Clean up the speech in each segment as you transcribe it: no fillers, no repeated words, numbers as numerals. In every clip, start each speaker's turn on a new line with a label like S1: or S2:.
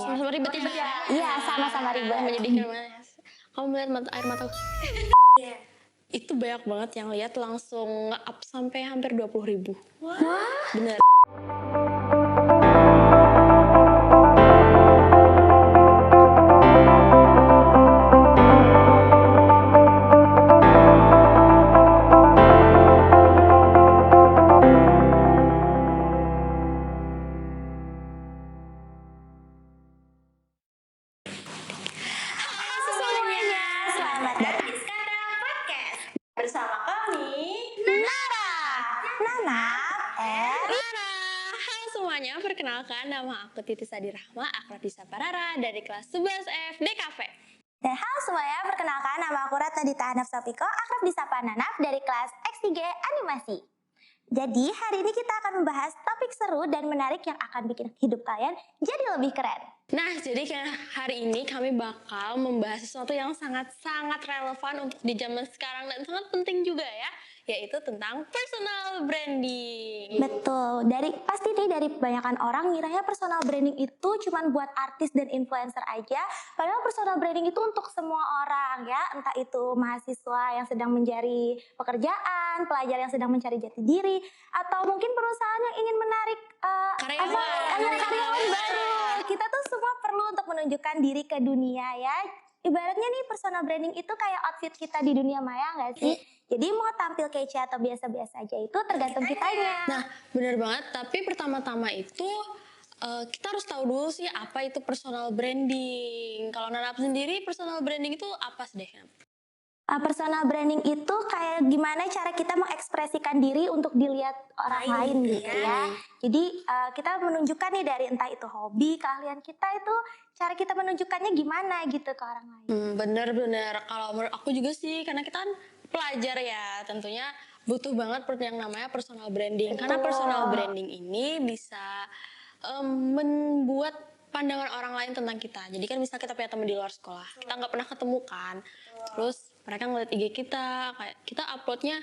S1: Sama-sama ribet ya?
S2: Iya, sama-sama ribet.
S1: Menyedihkan banget. Kamu melihat air mataku.
S3: Iya.
S1: Itu banyak banget yang lihat langsung nge-up sampai hampir 20.000.
S2: Wah.
S1: Bener.
S3: Bersama kami
S2: Nana
S1: Rara, halo semuanya, perkenalkan nama aku Titi Sadi Rahma, akrab disapa Rara dari kelas 11F DKV.
S2: Dan halo semuanya, perkenalkan nama aku Ratna Dita Hanaf Sopiko, akrab disapa Nanaf dari kelas X3 Animasi. Jadi hari ini kita akan membahas topik seru dan menarik yang akan bikin hidup kalian jadi lebih keren.
S1: Nah, jadi hari ini kami bakal membahas sesuatu yang sangat-sangat relevan untuk di zaman sekarang dan sangat penting juga ya, yaitu tentang personal branding.
S2: Betul, pasti nih dari kebanyakan orang ngiranya personal branding itu cuma buat artis dan influencer aja, padahal personal branding itu untuk semua orang ya, entah itu mahasiswa yang sedang mencari pekerjaan, pelajar yang sedang mencari jati diri, atau mungkin perusahaan yang ingin menarik karyawan baru. Kita tuh semua perlu untuk menunjukkan diri ke dunia ya. Ibaratnya nih personal branding itu kayak outfit kita di dunia maya nggak sih? Jadi mau tampil kece atau biasa-biasa aja itu tergantung kitanya.
S1: Nah, benar banget. Tapi pertama-tama itu kita harus tahu dulu sih apa itu personal branding. Kalau Nanap sendiri, personal branding itu apa sih deh?
S2: Personal branding itu kayak gimana cara kita mengekspresikan diri untuk dilihat orang lain gitu ya. Jadi kita menunjukkan nih dari entah itu hobi, keahlian kita itu cara kita menunjukkannya gimana gitu ke orang lain.
S1: Bener-bener. Kalau menurut aku juga sih, karena kita kan pelajar ya, tentunya butuh banget yang namanya personal branding.
S2: Betul.
S1: Karena personal branding ini bisa membuat pandangan orang lain tentang kita. Jadi kan misal kita punya teman di luar sekolah, kita nggak pernah ketemu kan. Terus mereka ngeliat IG kita, kayak kita uploadnya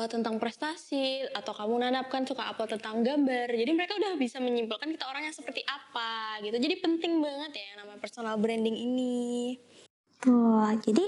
S1: tentang prestasi, atau kamu Nanap kan suka upload tentang gambar. Jadi mereka udah bisa menyimpulkan kita orangnya seperti apa gitu. Jadi penting banget ya yang namanya personal branding ini.
S2: Tuh, jadi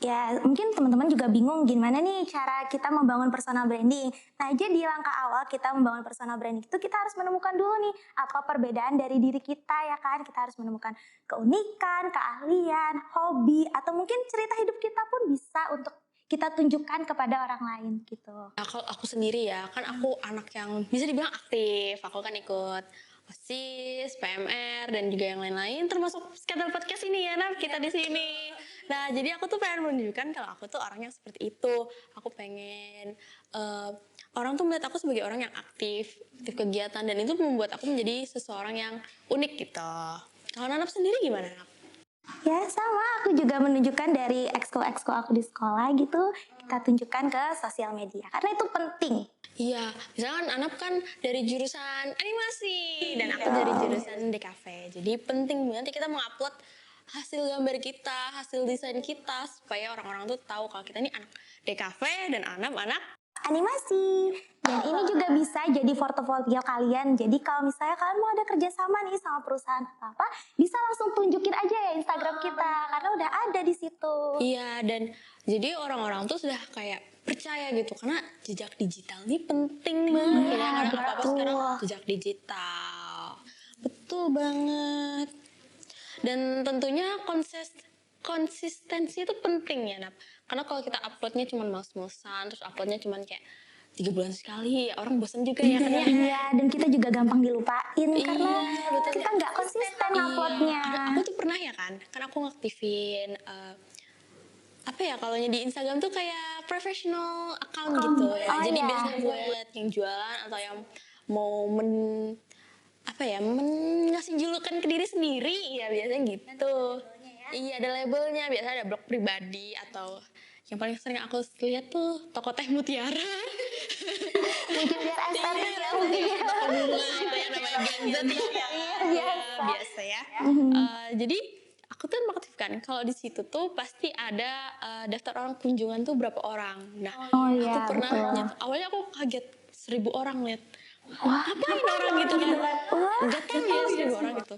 S2: ya mungkin teman-teman juga bingung gimana nih cara kita membangun personal branding. Nah, jadi langkah awal kita membangun personal branding itu kita harus menemukan dulu nih apa perbedaan dari diri kita ya kan. Kita harus menemukan keunikan, keahlian, hobi, atau mungkin cerita hidup kita pun bisa untuk kita tunjukkan kepada orang lain gitu.
S1: Nah, kalau aku sendiri ya, kan aku anak yang bisa dibilang aktif. Aku kan ikut OSIS, PMR, dan juga yang lain-lain, termasuk skandal podcast ini ya, Naf, kita di sini. Nah, jadi aku tuh pengen menunjukkan kalau aku tuh orangnya seperti itu. Aku pengen orang tuh melihat aku sebagai orang yang aktif kegiatan, dan itu membuat aku menjadi seseorang yang unik gitu. Kalau Nanap sendiri gimana, Naf?
S2: Ya sama, aku juga menunjukkan dari ekskul-ekskul aku di sekolah gitu, kita tunjukkan ke sosial media karena itu penting.
S1: Iya, misalkan Anap kan dari jurusan animasi dan aku dari jurusan DKV. Jadi penting banget kita mengupload hasil gambar kita, hasil desain kita supaya orang-orang tuh tahu kalau kita ini anak DKV dan Anap anak
S2: animasi. Dan ini juga bisa jadi portofolio kalian. Jadi kalau misalnya kalian mau ada kerjasama nih sama perusahaan apa, bisa langsung tunjukin aja ya Instagram kita karena udah ada di situ.
S1: Iya, dan jadi orang-orang tuh sudah kayak percaya gitu karena jejak digital ini penting banget ya, karena apa-apa sekarang jejak digital. Betul banget. Dan tentunya konsistensi itu penting ya, Nap. Karena kalau kita uploadnya cuma males-malesan, terus uploadnya cuma kayak 3 bulan sekali, orang bosan juga ya kan ya.
S2: Iya, dan kita juga gampang dilupain karena
S1: betul.
S2: kita nggak konsisten uploadnya.
S1: Aku tuh pernah ya kan aku ngaktifin apa ya, kalau di Instagram tuh kayak professional account gitu ya. Jadi biasanya buat yang jualan atau yang mau ngasih julukan ke diri sendiri ya, biasanya gitu. Iya, ada labelnya, biasanya ada blog pribadi atau yang paling sering aku lihat tuh toko teh mutiara.
S2: Mungkin biar estetik ya, mungkin ya.
S1: Toko bunga itu ya, namanya Gen Z ya.
S2: Iya,
S1: biasa ya. Jadi aku tuh mengaktifkan kalau di situ tuh pasti ada daftar orang kunjungan tuh berapa orang. Nah, aku pernah lihat, awalnya aku kaget 1.000 orang lihat. Ngapain orang gitu kan? Gak tahu ya 1.000 orang gitu.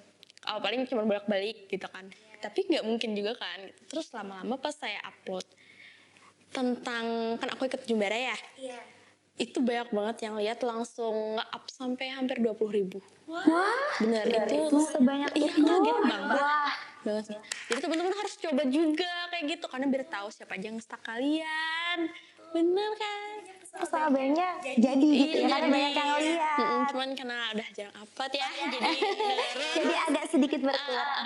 S1: paling cuma bolak-balik gitu kan, tapi nggak mungkin juga kan. Terus lama-lama pas saya upload tentang, kan aku ikut Jumbara ya,
S3: Iya.
S1: itu banyak banget yang lihat, langsung nge-up sampai hampir 20.000.
S2: Wah,
S1: Bener, itu
S2: sebanyak
S1: iya,
S2: itu.
S1: kaget banget.
S2: Wah,
S1: Banget sih. Jadi teman-teman harus coba juga kayak gitu, karena biar tahu siapa aja yang nge-stalk kalian. Bener kan?
S2: personal brandnya jadi gitu ya, karena
S1: jadi.
S2: banyak yang lihat.
S1: Cuman karena udah jarang upload ya, jadi
S2: Jadi agak sedikit berkurang.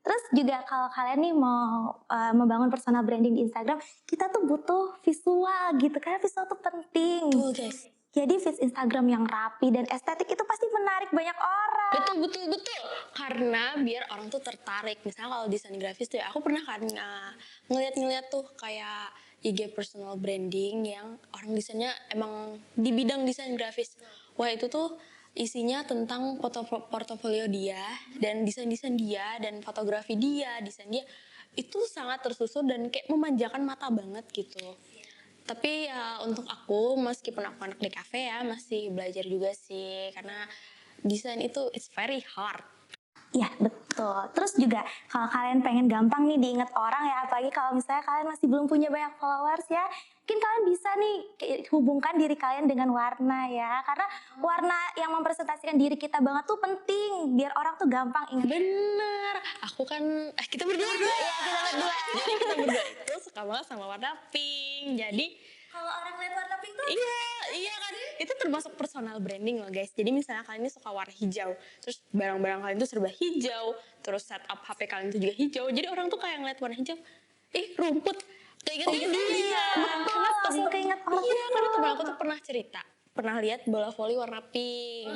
S2: Terus juga kalau kalian nih mau membangun personal branding di Instagram, kita tuh butuh visual gitu, karena visual tuh penting.
S1: betul guys.
S2: Jadi feed Instagram yang rapi dan estetik itu pasti menarik banyak orang.
S1: Betul. Karena biar orang tuh tertarik. Misalnya kalau desain grafis tuh ya, aku pernah kan ngeliat tuh kayak IG personal branding yang orang desainnya emang di bidang desain grafis. Wah, itu tuh isinya tentang portofolio dia dan desain-desain dia dan fotografi dia, desain dia. Itu sangat tersusun dan kayak memanjakan mata banget gitu. Tapi ya untuk aku, meskipun aku anak di kafe ya, masih belajar juga sih, karena desain itu it's very hard.
S2: Iya betul. Terus juga kalau kalian pengen gampang nih diingat orang ya, apalagi kalau misalnya kalian masih belum punya banyak followers ya, mungkin kalian bisa nih hubungkan diri kalian dengan warna ya, karena warna yang mempresentasikan diri kita banget tuh penting biar orang tuh gampang ingat.
S1: Bener, aku kan, kita berdua.
S2: Iya kita berdua.
S1: Jadi kita berdua itu suka banget sama warna pink. Jadi
S3: Kalau orang lihat warna pink tuh
S1: iya kan, itu termasuk personal branding loh guys. Jadi misalnya kalian ini suka warna hijau, terus barang-barang kalian tuh serba hijau, terus setup HP kalian tuh juga hijau. Jadi orang tuh kayak ngeliat warna hijau, rumput, kayak gitu.
S2: Iya, betul, langsung keinget orang.
S1: Iya, karena temen aku tuh pernah cerita, pernah lihat bola voli warna pink.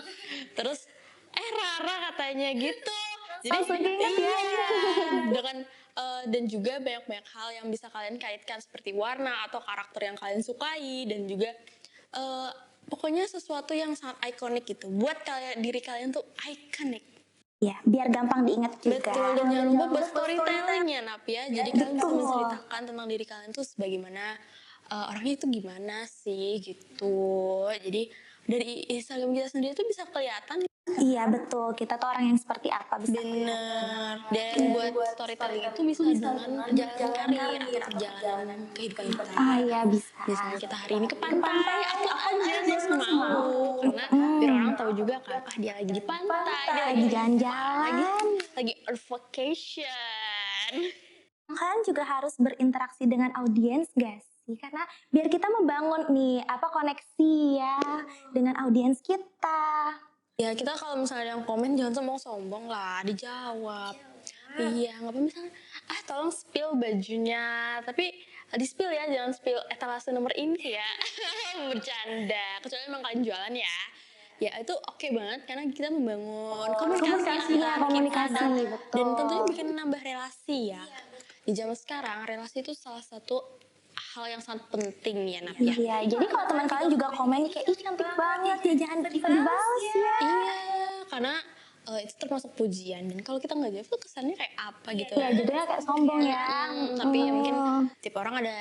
S1: Terus Rara katanya gitu. Jadi
S2: Langsung keinget ya.
S1: dengan dan juga banyak hal yang bisa kalian kaitkan seperti warna atau karakter yang kalian sukai, dan juga pokoknya sesuatu yang sangat ikonik gitu. Buat diri kalian tuh ikonik.
S2: Ya, biar gampang diingat juga.
S1: Betul, dan jangan lupa buat storytelling ya Nap ya. Jadi kalian bisa menceritakan tentang diri kalian tuh sebagaimana orangnya itu gimana sih gitu. Jadi dari Instagram kita sendiri tuh bisa kelihatan.
S2: Iya betul, kita tuh orang yang seperti apa bisa.
S1: Bener. Dan buat storytelling itu bisa dengan perjalanan karir atau perjalanan kehidupan kita.
S2: Ah iya bisa.
S1: Misalnya kita hari ini ke pantai, atau aja nggak mau, karena biar orang tahu juga kan, dia lagi di pantai, dia
S2: Lagi jalan-jalan.
S1: lagi on vacation.
S2: Kalian juga harus berinteraksi dengan audiens gak sih? Karena biar kita membangun nih koneksi ya dengan audiens kita.
S1: Ya kita kalau misalnya ada yang komen jangan sombong-sombong lah, dijawab. Iya, nggak apa misalnya, tolong spill bajunya, tapi di spill ya, jangan spill etalase nomor ini ya. Bercanda, kecuali emang kalian jualan ya. Ya itu oke banget, karena kita membangun komunikasi
S2: ya,
S1: antara
S2: komunikasi,
S1: kita,
S2: betul.
S1: dan tentunya bikin nambah relasi ya. Di zaman sekarang relasi itu salah satu hal yang sangat penting ya Nap ya.
S2: Iya, jadi kalau teman kalian juga komen kayak ih cantik banget ya, jangan dibalas ya.
S1: Iya, karena itu termasuk pujian, dan kalau kita nggak jawab tuh kesannya kayak apa gitu.
S2: Iya, jadinya kayak sombong ya.
S1: Tapi ya mungkin tipe orang ada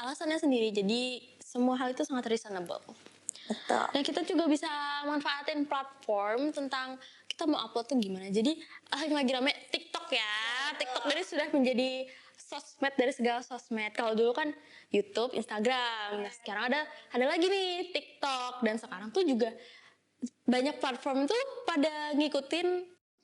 S1: alasannya sendiri, jadi semua hal itu sangat reasonable.
S2: Betul.
S1: Dan kita juga bisa manfaatin platform tentang kita mau upload tuh gimana. Jadi yang lagi rame TikTok ya. TikTok dari sudah menjadi sosmed dari segala sosmed. Kalau dulu kan YouTube, Instagram. Nah sekarang ada lagi nih TikTok, dan sekarang tuh juga banyak platform tuh pada ngikutin.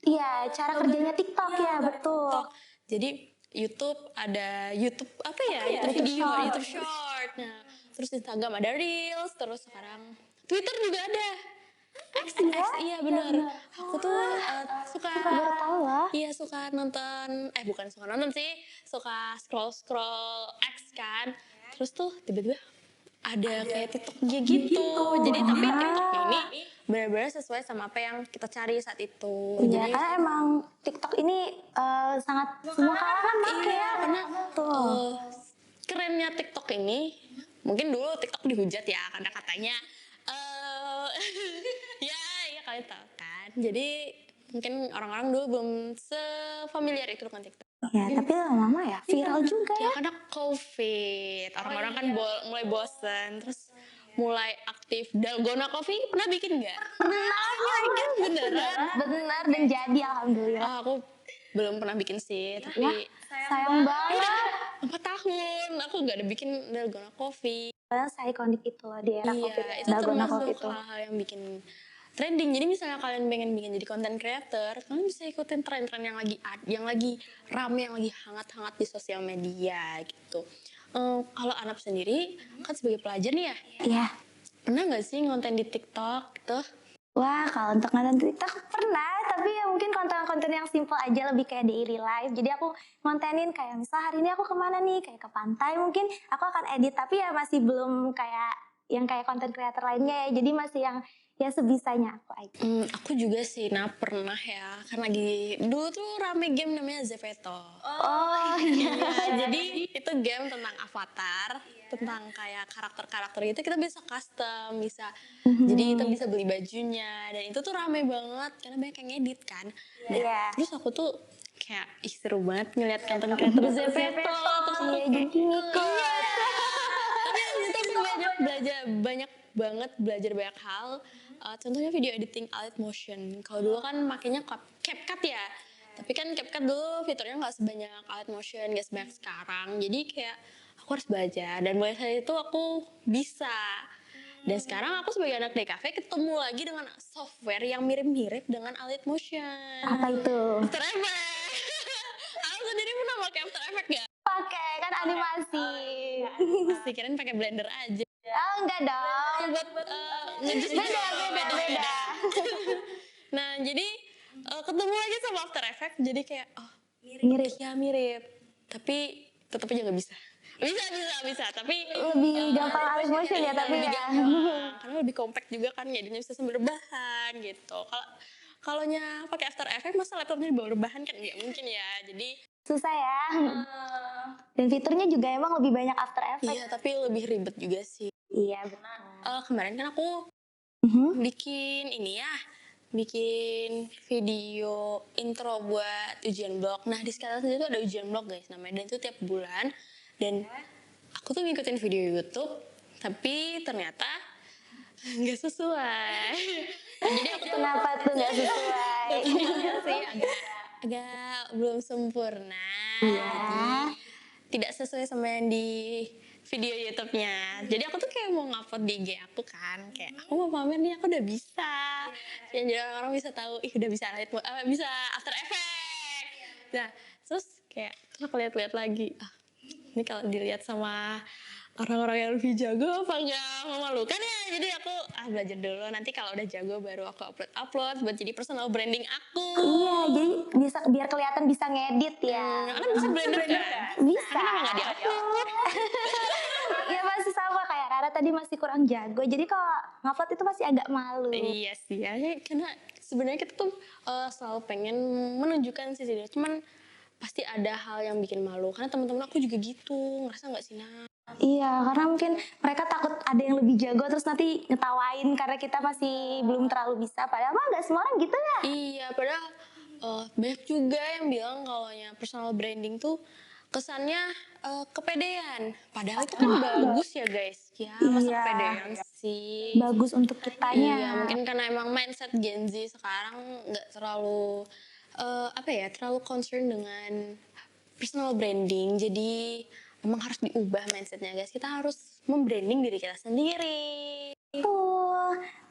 S2: Iya, cara kerjanya TikTok ya, betul.
S1: TikTok. Jadi YouTube ada YouTube apa ya? YouTube video, YouTube Short. Nah, terus Instagram ada Reels, terus sekarang Twitter juga ada. X, iya benar. Aku tuh suka
S2: Baru tahu lah.
S1: Iya, suka nonton, bukan suka nonton sih, suka scroll X kan. Terus tuh tiba-tiba ada kayak TikTok gitu. Jadi tapi TikTok ini benar-benar sesuai sama apa yang kita cari saat itu.
S2: Iya,
S1: Jadi
S2: karena emang TikTok ini sangat semua kalangan pakai ya.
S1: karena
S2: Tuh.
S1: kerennya TikTok ini, mungkin dulu TikTok dihujat ya karena katanya ya kalian tahu kan. Jadi mungkin orang-orang dulu belum sefamiliar itu dengan TikTok.
S2: Ya, tapi lama-lama ya viral juga
S1: Ya
S2: ya.
S1: karena COVID, orang-orang kan mulai bosen, terus mulai aktif Dalgona Coffee, pernah bikin nggak? Beneran?
S2: Bener dan jadi alhamdulillah.
S1: Aku belum pernah bikin sih,
S2: Ya,
S1: tapi
S2: sayang banget.
S1: 4 tahun aku nggak ada bikin Dalgona Coffee.
S2: Padahal saya ikonik itu loh di era
S1: Iya,
S2: Covid.
S1: itu
S2: Dalgona
S1: termasuk
S2: Coffee itu.
S1: hal-hal yang bikin trending. Jadi misalnya kalian pengen bikin jadi content creator, kalian bisa ikutin tren-tren yang lagi rame, yang lagi hangat-hangat di sosial media gitu. Kalau Anap sendiri kan sebagai pelajar nih ya,
S2: Iya.
S1: pernah nggak sih ngonten di TikTok gitu?
S2: Wah, kalau untuk konten TikTok pernah, tapi ya mungkin konten-konten yang simple aja, lebih kayak daily life. Jadi aku ngontenin kayak misal hari ini aku kemana nih, kayak ke pantai mungkin aku akan edit, tapi ya masih belum kayak yang kayak konten creator lainnya ya. Jadi masih yang ya sebisanya aku aja.
S1: Aku juga sih, pernah ya, kan lagi dulu tuh rame game namanya Zepeto.
S2: Oh iya.
S1: Iya, jadi itu game tentang avatar, tentang kayak karakter-karakter gitu kita bisa custom, bisa jadi kita bisa beli bajunya dan itu tuh rame banget karena banyak yang ngedit kan. Nah,
S2: Iya.
S1: terus aku tuh kayak ih seru banget ngeliat konten kreator Zepeto terus aku
S2: Iya, jadi ngikut.
S1: tapi abis itu aku banyak banget belajar banyak hal. Contohnya video editing Alit Motion. Kalau dulu kan makanya CapCut ya. Tapi kan CapCut dulu fiturnya nggak sebanyak Alit Motion, nggak sebanyak sekarang. Jadi kayak aku harus belajar dan mulai saat itu aku bisa. Dan sekarang aku sebagai anak DKV ketemu lagi dengan software yang mirip-mirip dengan Alit Motion.
S2: Apa itu?
S1: After Effects. Aku sendiri pernah pakai After Effects gak?
S2: Pakai kan animasi.
S1: Pasti kirain pakai Blender aja.
S2: Oh enggak dong.
S1: Buat ngejus
S2: Beda.
S1: Nah jadi ketemu lagi sama After Effects jadi kayak
S2: Mirip.
S1: ya mirip tapi tetap aja nggak bisa tapi
S2: Lebih gampang Alit Motion ya tapi
S1: lebih
S2: ya.
S1: gampang, karena lebih compact juga kan jadinya bisa sambil rebahan gitu. Kalaunya pakai After Effects masa laptopnya dibawa rebahan kan nggak mungkin ya, jadi
S2: Susah ya. Dan fiturnya juga emang lebih banyak After Effects.
S1: iya tapi lebih ribet juga sih.
S2: Iya benar.
S1: Kemarin kan aku bikin video intro buat ujian blog. Nah di sekarang itu ada ujian blog guys namanya, dan itu tiap bulan. Dan aku tuh ngikutin video YouTube, tapi ternyata nggak sesuai. Jadi aku tuh
S2: Kenapa tuh nggak sesuai?
S1: sih agak belum sempurna.
S2: Iya.
S1: Jadi tidak sesuai sama yang di video YouTube-nya. Jadi aku tuh kayak mau ngupload di IG aku kan, kayak aku mau pamer nih aku udah bisa. Yang jadi orang bisa tahu, ih udah bisa bisa After Effects. Nah, terus kayak aku lihat-lihat lagi, ini kalau dilihat sama orang-orang yang lebih jago apa enggak memalukan ya. Jadi aku belajar dulu, nanti kalau udah jago baru aku upload buat jadi personal branding aku.
S2: Iya, jadi bisa biar kelihatan bisa ngedit ya.
S1: Kan bisa blender kan?
S2: Bisa.
S1: Kenapa nggak di-upload?
S2: Ya masih sama kayak Rara tadi masih kurang jago. Jadi kalau ngupload itu masih agak malu.
S1: Iya sih ya, karena sebenarnya kita tuh selalu pengen menunjukkan sisi dia, cuman pasti ada hal yang bikin malu. Karena teman-teman aku juga gitu, ngerasa nggak sih
S2: Iya, karena mungkin mereka takut ada yang lebih jago terus nanti ngetawain karena kita masih belum terlalu bisa. Padahal mah nggak semua orang gitu ya.
S1: Iya, padahal banyak juga yang bilang kalau personal branding tuh kesannya kepedean. Padahal itu kan bagus ya guys. Ya, masa
S2: Iya.
S1: kepedean sih.
S2: Bagus untuk kitanya.
S1: Iya, mungkin karena emang mindset Gen Z sekarang nggak terlalu terlalu concern dengan personal branding. Jadi emang harus diubah mindsetnya guys. Kita harus membranding diri kita sendiri.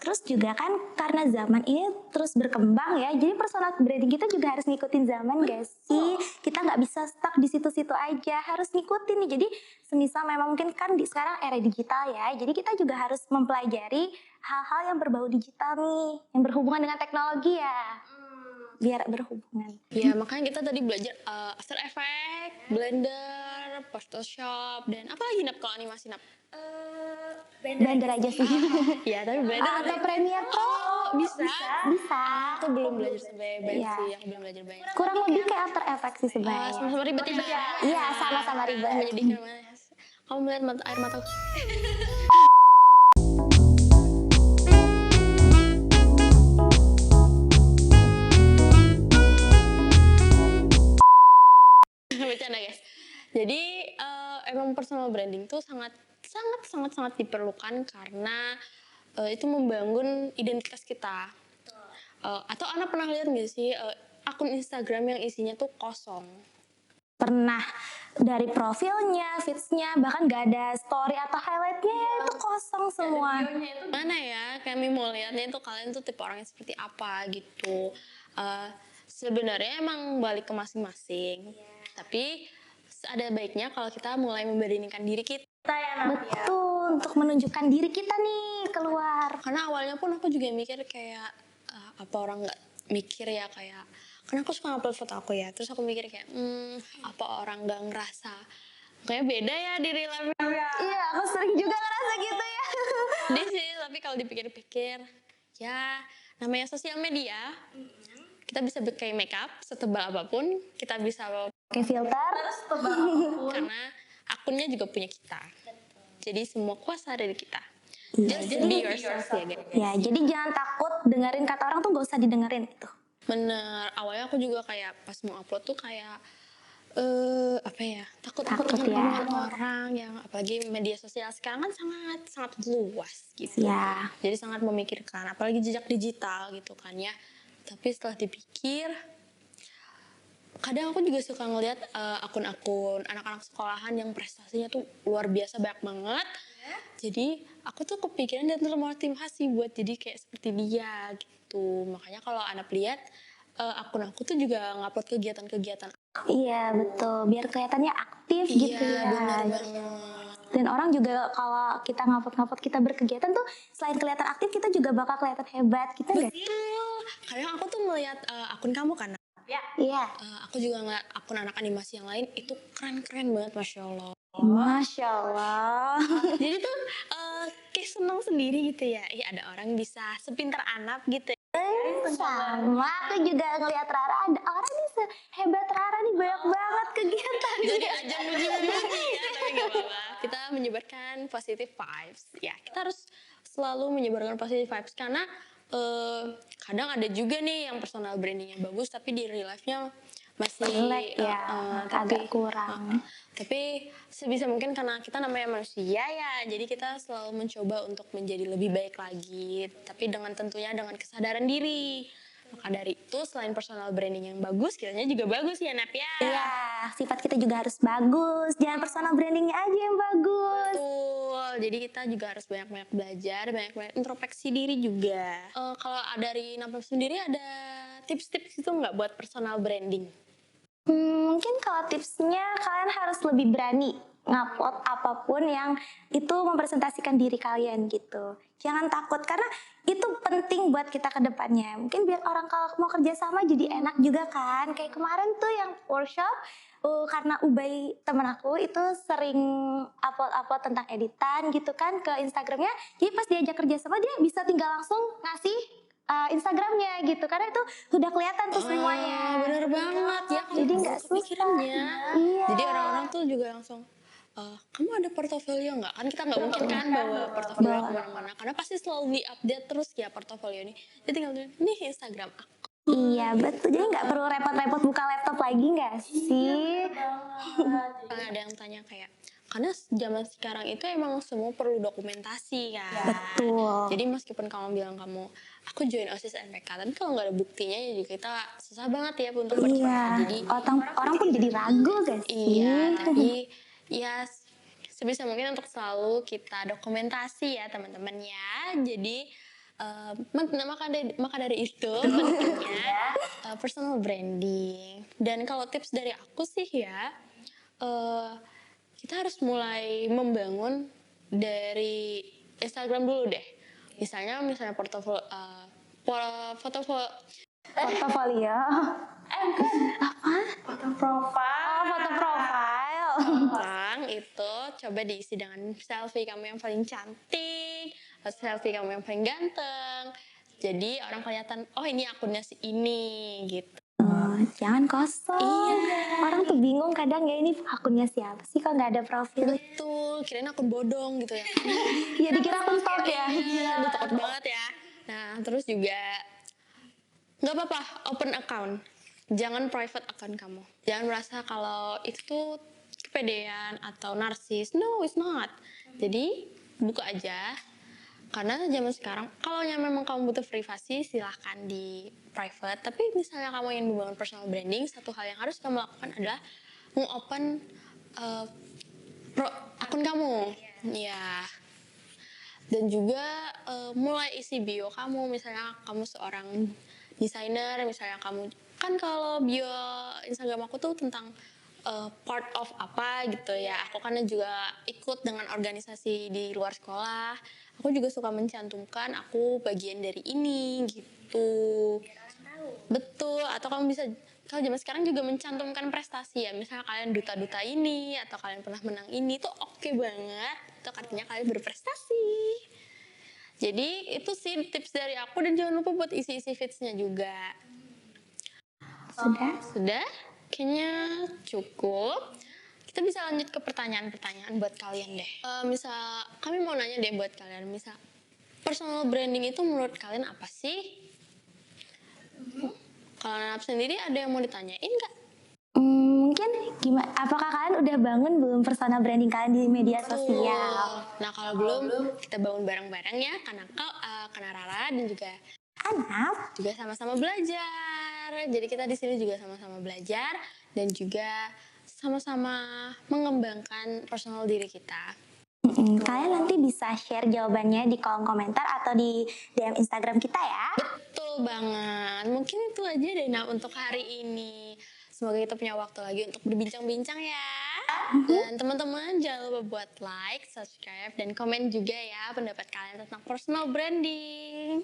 S2: Terus juga kan karena zaman ini terus berkembang ya, jadi personal branding kita juga harus ngikutin zaman guys sih. Kita nggak bisa stuck di situ-situ aja, harus ngikutin nih. Jadi semisal memang mungkin kan sekarang era digital ya, jadi kita juga harus mempelajari hal-hal yang berbau digital nih, yang berhubungan dengan teknologi ya, biar berhubungan.
S1: Ya makanya kita tadi belajar After Effects, Blender, Photoshop, dan apa lagi Nap kalau animasi Nap?
S2: Blender aja sih.
S1: Ya tapi Blender
S2: Atau Premiere Pro.
S1: bisa.
S2: Bisa.
S1: Aku belum belajar sampai banyak
S2: Iya.
S1: sih, aku belum belajar banyak.
S2: Kurang lebih kayak After Effects sih sebenarnya.
S1: Sama-sama ribet ya.
S2: Iya, sama-sama ribet.
S1: Menjadikan kamu melihat air mata. Bercanda guys. Jadi emang personal branding tuh sangat diperlukan karena itu membangun identitas kita. Atau anak pernah lihat nggak sih akun Instagram yang isinya tuh kosong?
S2: Pernah, dari profilnya, feeds-nya, bahkan gak ada story atau highlight-nya, itu kosong semua.
S1: Mana ya, kami mau lihatnya itu kalian tuh tipe orang yang seperti apa gitu. Sebenarnya emang balik ke masing-masing, tapi ada baiknya kalau kita mulai memberanikan diri kita ya,
S2: Betul, untuk menunjukkan diri kita nih keluar.
S1: karena awalnya pun aku juga mikir kayak apa orang nggak mikir ya, kayak karena aku suka upload foto aku ya, terus aku mikir kayak apa orang nggak ngerasa kayak beda ya di real life ya.
S2: Iya, aku sering juga ngerasa gitu ya.
S1: Sedih sih, tapi kalau dipikir-pikir ya namanya sosial media, kita bisa pakai makeup setebal apapun, kita bisa
S2: Pakai filter.
S1: karena akunnya juga punya kita. Jadi semua kuasa ada di kita. Just be yourself ya guys.
S2: Ya, jadi jangan takut dengerin kata orang tuh gak usah didengerin itu.
S1: Bener, awalnya aku juga kayak pas mau upload tuh kayak apa ya, takut
S2: Takut
S1: dengan
S2: ya.
S1: omongan orang yang apalagi media sosial sekarang kan sangat luas gitu.
S2: Ya.
S1: Jadi sangat memikirkan, apalagi jejak digital gitu kan ya. Tapi setelah dipikir, kadang aku juga suka ngeliat akun-akun anak-anak sekolahan yang prestasinya tuh luar biasa banyak banget. Jadi aku tuh kepikiran dan termotivasi buat jadi kayak seperti dia gitu. Makanya kalau anak lihat akun aku tuh juga ngupload kegiatan-kegiatan.
S2: Iya, betul. Biar kelihatannya aktif gitu ya.
S1: Benar banget.
S2: Dan orang juga kalau kita ngupload kita berkegiatan tuh selain kelihatan aktif, kita juga bakal kelihatan hebat gitu nggak?
S1: Betul. Kadang aku tuh melihat akun kamu kan.
S2: Iya.
S1: Aku juga ngeliat akun anak animasi yang lain itu keren-keren banget, Masya Allah.
S2: Masya Allah.
S1: Jadi tuh kayak seneng sendiri gitu ya. Ada orang bisa sepintar anak gitu.
S2: Sama, aku juga ngeliat Rara, ada orang nih sehebat Rara nih, banyak banget kegiatannya.
S1: Jadi ajang muji-muji ya, tapi gak apa-apa. Kita menyebarkan positive vibes. Ya, kita harus selalu menyebarkan positive vibes karena kadang ada juga nih yang personal brandingnya bagus tapi di real life-nya masih
S2: Jelek ya, agak kurang.
S1: tapi sebisa mungkin karena kita namanya manusia ya, jadi kita selalu mencoba untuk menjadi lebih baik lagi, tapi dengan tentunya dengan kesadaran diri. Maka dari itu selain personal branding yang bagus, kitanya juga bagus ya Nap ya.
S2: Iya, sifat kita juga harus bagus, jangan personal brandingnya aja yang bagus.
S1: Betul, jadi kita juga harus banyak-banyak belajar, banyak-banyak introspeksi diri juga. Kalau dari Nap sendiri ada tips-tips itu nggak buat personal branding?
S2: Mungkin kalau tipsnya kalian harus lebih berani ngupload apapun yang itu mempresentasikan diri kalian gitu. Jangan takut karena itu penting buat kita ke depannya. Mungkin biar orang kalau mau kerja sama jadi enak juga kan. Kayak kemarin tuh yang workshop karena Ubay temen aku itu sering upload tentang editan gitu kan ke Instagramnya. Jadi pas diajak kerja sama dia bisa tinggal langsung ngasih Instagramnya gitu karena itu udah kelihatan tuh semuanya.
S1: Bener banget ya.
S2: Jadi nggak
S1: kepikirannya.
S2: Iya.
S1: Jadi orang-orang tuh juga langsung kamu ada portofolio nggak? Kan kita nggak mungkin kan bawa portofolio kemana-mana karena pasti selalu di-update terus ya portofolio ini. Jadi tinggal nih Instagram aku.
S2: Iya betul, jadi nggak perlu repot-repot buka laptop lagi nggak sih?
S1: Ada yang tanya kayak karena zaman sekarang itu emang semua perlu dokumentasi kan.
S2: Betul.
S1: Jadi meskipun kamu bilang kamu aku join OSIS NPK, tapi kalau nggak ada buktinya ya juga kita susah banget ya untuk percaya.
S2: Iya,
S1: Jadi
S2: orang pun jadi ragu gak sih?
S1: iya, tapi ya sebisa mungkin untuk selalu kita dokumentasi ya teman-teman ya. Jadi maka dari itu pentingnya personal branding. Dan kalau tips dari aku sih ya, kita harus mulai membangun dari Instagram dulu deh. Misalnya portofolio
S2: Portofolio. Apa?
S3: Foto profile.
S2: Oh, foto profile.
S1: orang itu coba diisi dengan selfie kamu yang paling cantik, atau selfie kamu yang paling ganteng. Jadi orang kelihatan, oh ini akunnya si ini gitu.
S2: Jangan kosong.
S1: Iya.
S2: Orang tuh bingung kadang ya ini akunnya siapa sih kok nggak ada profil?
S1: Betul, kirain akun bodong gitu ya.
S2: Iya dikira akun top ya.
S1: Iya, aduh takut banget ya. Nah, terus juga nggak apa-apa open account. Jangan private account kamu. Jangan merasa kalau itu tuh kepedean atau narsis. No, it's not. Jadi buka aja. Karena zaman sekarang, kalau memang kamu butuh privasi, silahkan di private. Tapi misalnya kamu ingin membangun personal branding, satu hal yang harus kamu lakukan adalah mengopen akun kamu. Ya. Dan juga mulai isi bio kamu. Misalnya kamu seorang desainer, misalnya kamu, kan kalau bio Instagram aku tuh tentang part of apa gitu ya. Aku kan juga ikut dengan organisasi di luar sekolah. Aku juga suka mencantumkan aku bagian dari ini gitu. Betul. Atau kamu bisa, kalau zaman sekarang juga mencantumkan prestasi ya. Misalnya kalian duta-duta ini atau kalian pernah menang ini, tuh oke banget. Itu artinya kalian berprestasi. Jadi itu sih tips dari aku, dan jangan lupa buat isi-isi feeds-nya juga. Sudah? Kayaknya cukup. Kita bisa lanjut ke pertanyaan-pertanyaan buat kalian deh. Misal, kami mau nanya deh buat kalian. Misal, personal branding itu menurut kalian apa sih? Kalau Nanap sendiri ada yang mau ditanyain nggak?
S2: Mungkin gimana? Apakah kalian udah bangun belum personal branding kalian di media sosial?
S1: Nah kalau belum, kita bangun bareng-bareng ya. Karena Rara dan juga
S2: Anap,
S1: juga sama-sama belajar. Jadi kita di sini juga sama-sama belajar dan juga sama-sama mengembangkan personal diri kita.
S2: kalian nanti bisa share jawabannya di kolom komentar atau di DM Instagram kita ya.
S1: Betul banget. Mungkin itu aja deh untuk hari ini. Semoga kita punya waktu lagi untuk berbincang-bincang ya. Dan teman-teman jangan lupa buat like, subscribe, dan komen juga ya pendapat kalian tentang personal branding.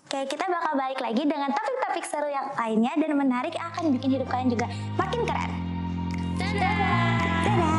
S2: Oke, kita bakal balik lagi dengan topik-topik seru yang lainnya dan menarik yang akan bikin hidup kalian juga makin keren.
S1: Dadah!
S2: Dadah!